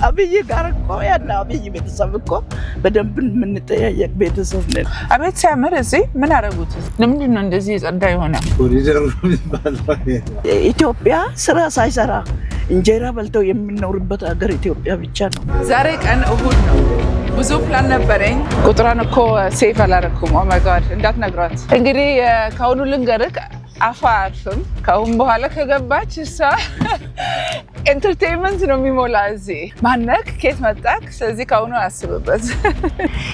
አብይ ጋር እኮ ያና አብይ ቤተሰብ እኮ በደንብ የምንጠያየቅ ቤተሰብ ነን። አቤት ሲያምር! እዚህ ምን አደረጉት? ለምንድን ነው እንደዚህ ጸዳ የሆነ? ኢትዮጵያ ስራ ሳይሰራ እንጀራ በልተው የምንኖርበት ሀገር ኢትዮጵያ ብቻ ነው። ዛሬ ቀን እሁድ ነው። ብዙ ፕላን ነበረኝ። ቁጥሯን እኮ ሴፍ አላደረኩም። ኦ ማይ ጋድ እንዳትነግሯት። እንግዲህ ከአሁኑ ልንገርህ አፋ አርፍም። ከአሁን በኋላ ከገባች እሷ ኤንተርቴይንመንት ነው የሚሞላ። እዚህ ማነክ ከየት መጣክ? ስለዚህ ከአሁኑ አስብበት።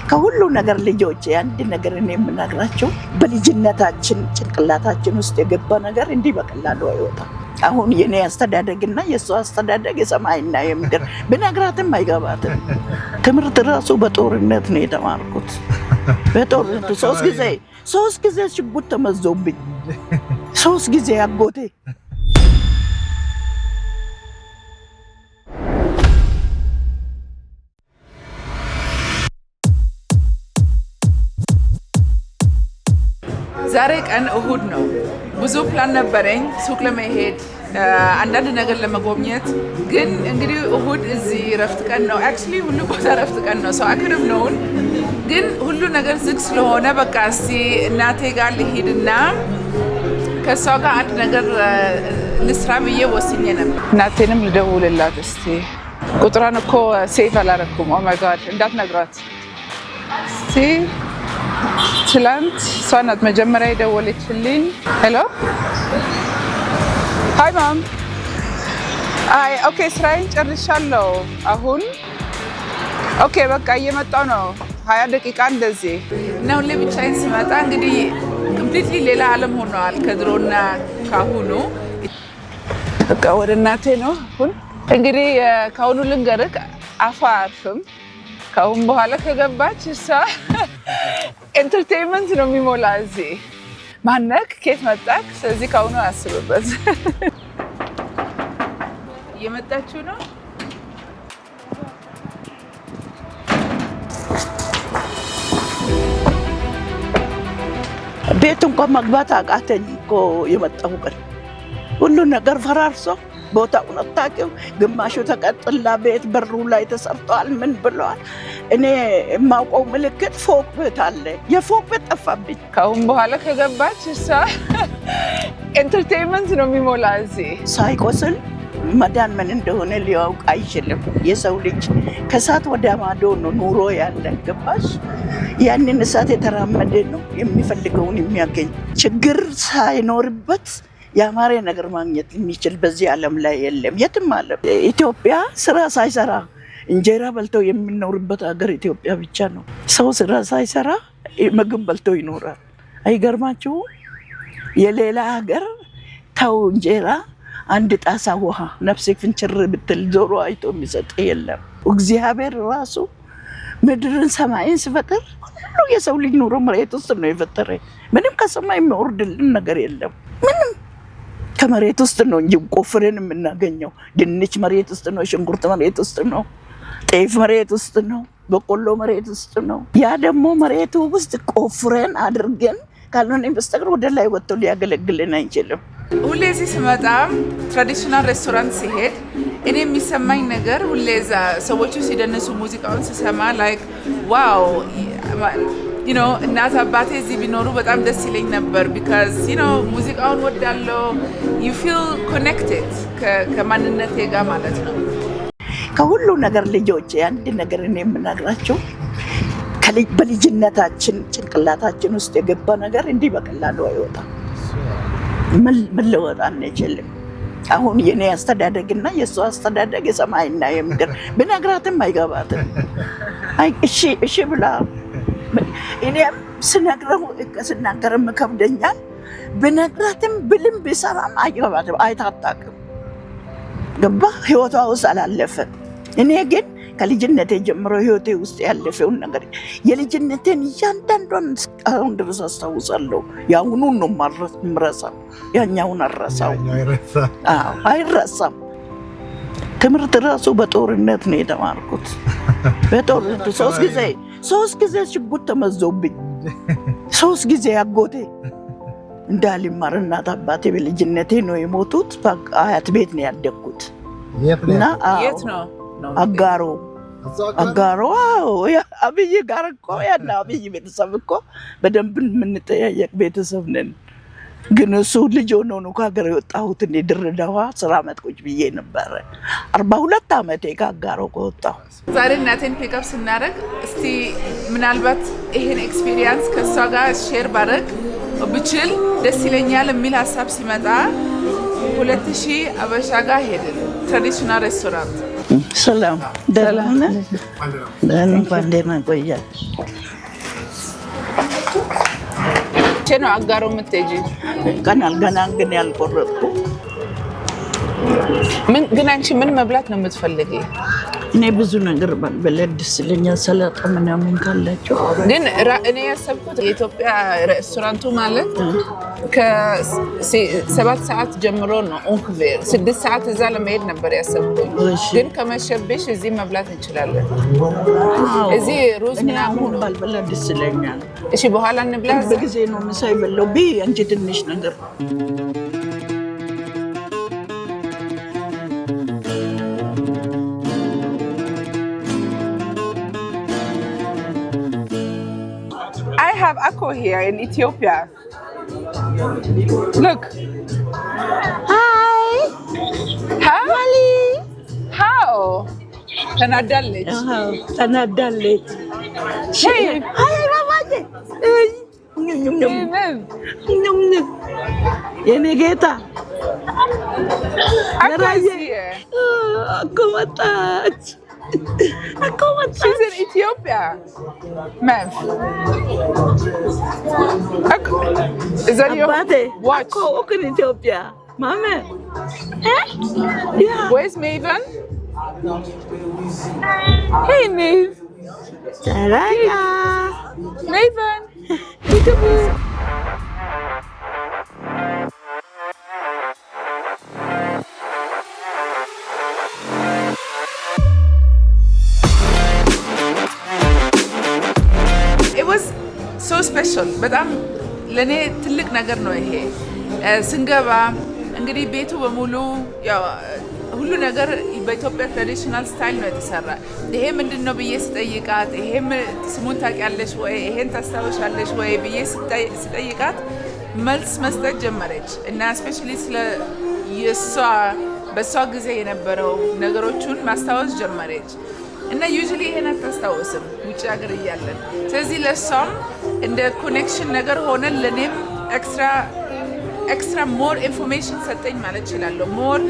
ከሁሉ ነገር ልጆች አንድ ነገር እኔ የምናግራቸው በልጅነታችን ጭንቅላታችን ውስጥ የገባ ነገር እንዲህ በቀላሉ አይወጣም። አሁን የኔ አስተዳደግና የእሷ አስተዳደግ የሰማይና የምድር ብነግራትም አይገባትም። ትምህርት ራሱ በጦርነት ነው የተማርኩት። በጦርነቱ ሶስት ጊዜ ሽጉጥ ተመዞብኝ፣ 3 ጊዜ አጎቴ ዛሬ ቀን እሁድ ነው። ብዙ ፕላን ነበረኝ ሱቅ ለመሄድ አንዳንድ ነገር ለመጎብኘት። ግን እንግዲህ እሁድ እዚህ ረፍት ቀን ነው። አክቹሊ ሁሉ ቦታ ረፍት ቀን ነው። ሰው አክርብ ነውን። ግን ሁሉ ነገር ዝግ ስለሆነ በቃ እስቲ እናቴ ጋር ልሂድና ከሷ ጋር አንድ ነገር ልስራ ብዬ ወስኜ ነበር። እናቴንም ልደውልላት እስቲ። ቁጥሯን እኮ ሴፍ አላደረኩም። ኦ ማይ ጋድ እንዳትነግሯት እስቲ። ትላንት እሷ ናት መጀመሪያ የደወለችልኝ። ሄሎ ሃይ ማም። አይ ኦኬ፣ ስራዬን ጨርሻለሁ አሁን። ኦኬ በቃ እየመጣሁ ነው፣ 20 ደቂቃ እንደዚህ። እና ሁሌ ብቻዬን ስመጣ እንግዲህ ኮምፕሊትሊ ሌላ ዓለም ሆነዋል ከድሮና ካሁኑ። በቃ ወደ እናቴ ነው አሁን። እንግዲህ ከአሁኑ ልንገርህ አፋ አርፍም። ከአሁን በኋላ ከገባች እሷ ኤንተርቴይንመንት ነው የሚሞላ። እዚህ ማነክ ከየት መጣክ? ስለዚህ ከአሁኑ አስብበት። እየመጣችሁ ነው። ቤት እንኳን መግባት አቃተኝ እኮ የመጣሁ ቀን። ሁሉ ነገር ፈራርሶ ቦታውን አታውቂው። ግማሹ ተቀጥላ ቤት በሩ ላይ ተሰርተዋል። ምን ብለዋል? እኔ የማውቀው ምልክት ፎቅ ቤት አለ። የፎቅ ቤት ጠፋብኝ። ከአሁን በኋላ ከገባች እሷ ኤንተርቴይንመንት ነው የሚሞላ። እዚህ ሳይቆስል መዳን ምን እንደሆነ ሊያውቅ አይችልም። የሰው ልጅ ከእሳት ወደ ማዶ ነው ኑሮ ያለ። ገባሽ? ያንን እሳት የተራመደ ነው የሚፈልገውን የሚያገኝ። ችግር ሳይኖርበት ያማረ ነገር ማግኘት የሚችል በዚህ ዓለም ላይ የለም፣ የትም ዓለም። ኢትዮጵያ ስራ ሳይሰራ እንጀራ በልተው የምንኖርበት ሀገር ኢትዮጵያ ብቻ ነው። ሰው ስራ ሳይሰራ ምግብ በልቶ ይኖራል። አይገርማችሁም? የሌላ ሀገር ተው እንጀራ፣ አንድ ጣሳ ውሃ ነፍሴ ፍንችር ብትል ዞሮ አይቶ የሚሰጥ የለም። እግዚአብሔር ራሱ ምድርን ሰማይን ሲፈጥር ሁሉ የሰው ልጅ ኑሮ መሬት ውስጥ ነው የፈጠረ። ምንም ከሰማይ የሚወርድልን ነገር የለም። ምንም ከመሬት ውስጥ ነው እንጂ ቆፍረን የምናገኘው። ድንች መሬት ውስጥ ነው፣ ሽንኩርት መሬት ውስጥ ነው፣ ጤፍ መሬት ውስጥ ነው፣ በቆሎ መሬት ውስጥ ነው። ያ ደግሞ መሬቱ ውስጥ ቆፍረን አድርገን ካልሆነ በስተቀር ወደ ላይ ወጥቶ ሊያገለግልን አይችልም። ሁሌ እዚህ ስመጣ ትራዲሽናል ሬስቶራንት ሲሄድ እኔ የሚሰማኝ ነገር ሁሌ እዛ ሰዎቹ ሲደንሱ ሙዚቃውን ስሰማ ላይክ ዋው እናት አባቴ እዚህ ቢኖሩ በጣም ደስ ይለኝ ነበር። ቢካዝ ሙዚቃውን ወዳለው ዩ ፊል ኮኔክትድ ከማንነቴ ጋር ማለት ነው። ከሁሉ ነገር ልጆች አንድ ነገር እኔ የምናግራቸው በልጅነታችን ጭንቅላታችን ውስጥ የገባ ነገር እንዲህ በቀላሉ አይወጣም። መለወጥ አንችልም። አሁን የኔ አስተዳደግና የእሷ አስተዳደግ የሰማይና የምድር ብነግራትም አይገባትም። እሺ ብላ እኔም ስናገርም ከብደኛል። ብነግራትም ብልም ቢሰራም አይገባትም፣ አይታጣቅም። ገባ? ህይወቷ ውስጥ አላለፈም። እኔ ግን ከልጅነቴ ጀምሮ ህይወቴ ውስጥ ያለፈውን ነገር የልጅነቴን እያንዳንዷን አሁን ድረስ አስታውሳለሁ። ያሁኑን ነው የምረሳው፣ ያኛውን አልረሳው። አይረሳም። ትምህርት ራሱ በጦርነት ነው የተማርኩት። በጦርነቱ 3 ጊዜ ሽጉጥ ተመዞብኝ፣ 3 ጊዜ አጎቴ እንዳልማር እናት አባቴ በልጅነቴ ነው የሞቱት። አያት ቤት ነው ያደግኩት። የት ነው? አጋሮ አብይ ጋር እኮ ያና አብይ ቤተሰብ እኮ በደንብ የምንጠያየቅ ቤተሰብ ነን። ግን እሱ ልጅ ሆኖ ነው ከሀገር የወጣሁት። እኔ ድሬዳዋ 10 ዓመት ቁጭ ብዬ ነበረ። 42 ዓመቴ ከአጋሮ ከወጣሁ። ዛሬ እናቴን ፒክአፕ ስናደርግ እስቲ ምናልባት ይሄን ኤክስፒሪየንስ ከሷ ጋር ሼር ባደርግ ብችል ደስ ይለኛል የሚል ሀሳብ ሲመጣ 2000 አበሻ ጋር ሄድን። ትራዲሽናል ሬስቶራንት። ሰላም ደህና እንኳን ደህና ቆያችሁ። መቼ ነው አጋሮ የምትሄጂ? ገና ግን ያልቆረጥኩ። ግን አንቺ ምን መብላት ነው የምትፈልጊ? እኔ ብዙ ነገር በለድ ደስ ይለኛል። ሰላጣ ምናምን ካላቸው። ግን እኔ ያሰብኩት የኢትዮጵያ ሬስቶራንቱ ማለት ከ7 ሰዓት ጀምሮ ነው ኦንክቬር 6 ሰዓት እዛ ለመሄድ ነበር ያሰብኩት። ግን ከመሸብሽ እዚህ መብላት እንችላለን። እዚህ ሩዝ ምናምን ባልበላ ደስ ይለኛል። እሺ በኋላ እንብላ። በጊዜ ነው ምሳ ይበላው አንቺ ትንሽ ነገር I have Akko here in Ethiopia. Look. Hi. Hi. How? ተናዳለች። Hey. Hi, ማማዬ። የኔ ጌታ አኮ መጣች። She's in Ethiopia. Ma'am. Is that your watch? Akko in Ethiopia. Mama. Yeah. Where's Maven? Hey, Maeve. Saraya. Maven. so special በጣም ለኔ ትልቅ ነገር ነው ይሄ። ስንገባ እንግዲህ ቤቱ በሙሉ ያው ሁሉ ነገር በኢትዮጵያ ትራዲሽናል ስታይል ነው የተሰራ። ይሄ ምንድነው ብዬ ስጠይቃት ይሄም ስሙን ታውቂያለሽ ወይ ይሄን ታስታውሻለሽ ወይ ብዬ ስጠይቃት መልስ መስጠት ጀመረች እና ስፔሻሊ ስለ በሷ ጊዜ የነበረው ነገሮችን ማስታወስ ጀመረች እና ዩዥሊ ይሄን አታስታውስም ውጭ ሀገር እያለን። ስለዚህ ለሷም እንደ ኮኔክሽን ነገር ሆነ ለኔም ኤክስትራ ሞር ኢንፎርሜሽን ሰጠኝ ማለት እችላለሁ። ሞር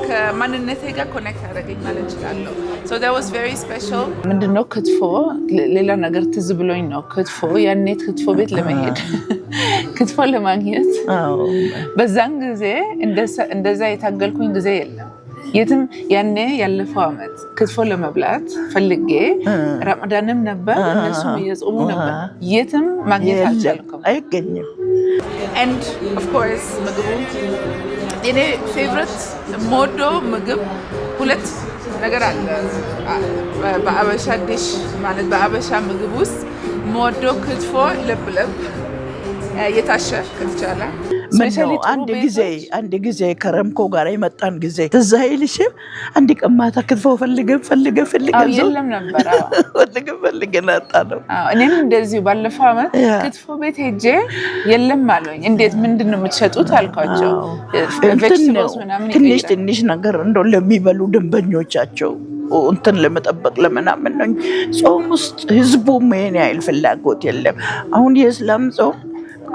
ከማንነቴ ጋር ኮኔክት አደረገኝ ማለት እችላለሁ። So that was very special። ምንድነው ክትፎ ሌላ ነገር ትዝ ብሎኝ ነው። ክትፎ ያኔ ክትፎ ቤት ለመሄድ ክትፎ ለማግኘት በዛን ጊዜ እንደዛ የታገልኩኝ ጊዜ የለም። የትም ያኔ ያለፈው አመት ክትፎ ለመብላት ፈልጌ ረመዳንም ነበር እነሱም እየጾሙ ነበር። የትም ማግኘት አልቻልኩም፣ አይገኝም። and of course ምግቡ የኔ ፌቨሪት ሞዶ ምግብ ሁለት ነገር አለ በአበሻ ዲሽ ማለት በአበሻ ምግብ ውስጥ ሞዶ ክትፎ ለብለብ የታሸ ከተቻለ አንድ ጊዜ ከረምኮ ጋር የመጣን ጊዜ ትዝ አይልሽም? አንድ ቀን ማታ ክትፎ ፈልገን የለም ነበር። ፈልገን አጣ ነው። እኔም እንደዚሁ ባለፈው አመት ክትፎ ቤት ሄጄ የለም አሉኝ። እንዴት ምንድነው የምትሸጡት አልኳቸው። ቬጅታብልስ ምናምን ትንሽ ነገር እንደው ለሚበሉ ደንበኞቻቸው እንትን ለመጠበቅ ለምናምን ነው። ጾም ውስጥ ህዝቡ ምን ያህል ፍላጎት የለም። አሁን የእስላም ጾም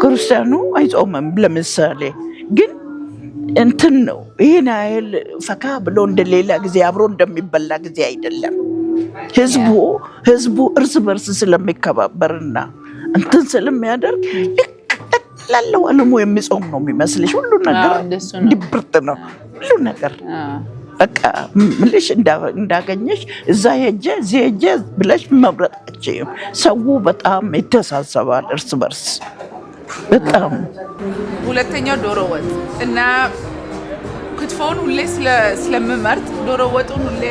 ክርስቲያኑ አይጾምም። ለምሳሌ ግን እንትን ነው ይሄን ያህል ፈካ ብሎ እንደሌላ ጊዜ አብሮ እንደሚበላ ጊዜ አይደለም። ህዝቡ እርስ በርስ ስለሚከባበርና እንትን ስለሚያደርግ ላለው ዓለሙ የሚጾም ነው የሚመስልሽ። ሁሉ ነገር ድብርት ነው ሁሉ ነገር። በቃ ምልሽ እንዳገኘሽ እዛ ሄጄ እዚህ ሄጄ ብለሽ መምረጣችም። ሰው በጣም ይተሳሰባል እርስ በርስ በጣም። ሁለተኛው ዶሮ ወጥ እና ክትፎውን ሁሌ ስለምመርጥ ዶሮ ወጡን ሁሌ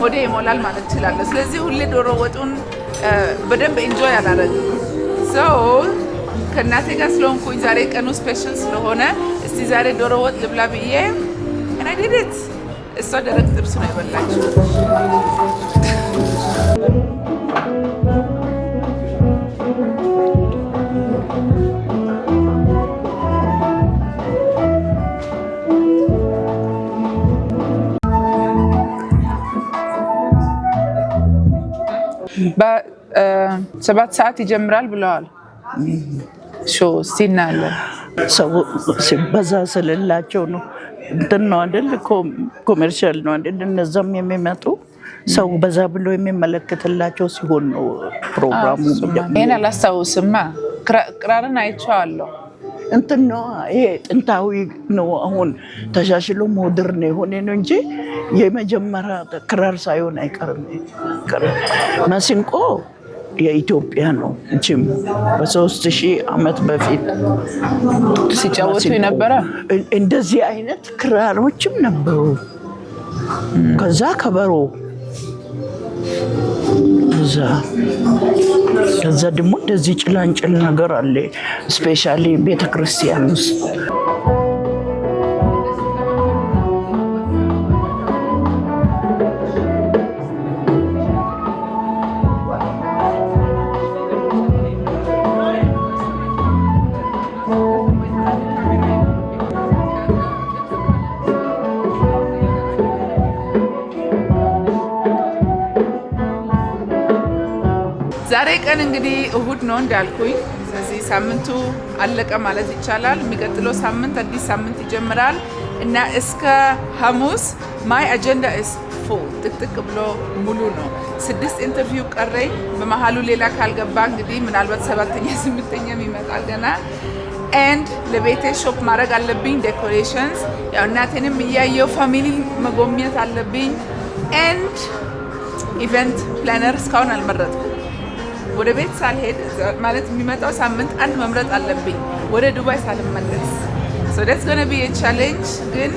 ወደ ይሞላል ማለት እችላለሁ። ስለዚህ ሁሌ ዶሮ ወጡን በደንብ ኢንጆይ አላደረግም። ከእናቴ ጋር ስለሆንኩኝ ዛሬ ቀኑ ስፔሻል ስለሆነ እስቲ ዛሬ ዶሮ ወጥ ልብላ ብዬ and I did it እሷ ደረቅ ጥብስ ነው የበላችው። በ7 ሰዓት ይጀምራል ብለዋል። እስቲ እናያለን። ሰው ሲበዛ ስለላቸው ነው እንትን ነው አይደል? ኮሜርሻል ነው አይደል? እነዛም የሚመጡ ሰው በዛ ብሎ የሚመለከትላቸው ሲሆን ነው ፕሮግራሙ። ይሄን አላስታውስማ። ክራርን አይቼዋለሁ። እንትን ነው ይሄ ጥንታዊ ነው። አሁን ተሻሽሎ ሞደርን የሆነ ነው እንጂ የመጀመሪያ ክራር ሳይሆን አይቀርም። ማሲንቆ የኢትዮጵያ ነው። እቺም በ3000 ዓመት በፊት ሲጫወቱ የነበረ እንደዚህ አይነት ክራሮችም ነበሩ። ከዛ ከበሮ ከዛ ደግሞ እንደዚህ ጭላንጭል ነገር አለ ስፔሻሊ ቤተክርስቲያን ውስጥ። ዛሬ ቀን እንግዲህ እሁድ ነው እንዳልኩኝ። ስለዚህ ሳምንቱ አለቀ ማለት ይቻላል። የሚቀጥለው ሳምንት አዲስ ሳምንት ይጀምራል እና እስከ ሐሙስ ማይ አጀንዳ ኢዝ ፉል ጥቅጥቅ ብሎ ሙሉ ነው። 6 ኢንተርቪው ቀረኝ። በመሀሉ ሌላ ካልገባ እንግዲህ ምናልባት 7ኛ 8ኛም ይመጣል ገና። ኤንድ ለቤቴ ሾፕ ማድረግ አለብኝ፣ ዴኮሬሽንስ ያው እናቴንም እያየው ፋሚሊ መጎብኘት አለብኝ። ኤንድ ኢቨንት ፕላነር እስካሁን አልመረጥኩም። ወደ ቤት ሳልሄድ ማለት የሚመጣው ሳምንት አንድ መምረጥ አለብኝ ወደ ዱባይ ሳልመለስ። so that's going to be a challenge ግን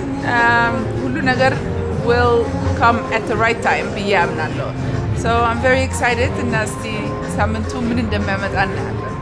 ሁሉ ነገር will come at the right time ብዬ አምናለሁ። so I'm very excited እና እስቲ ሳምንቱ ምን እንደሚያመጣ እናያለን።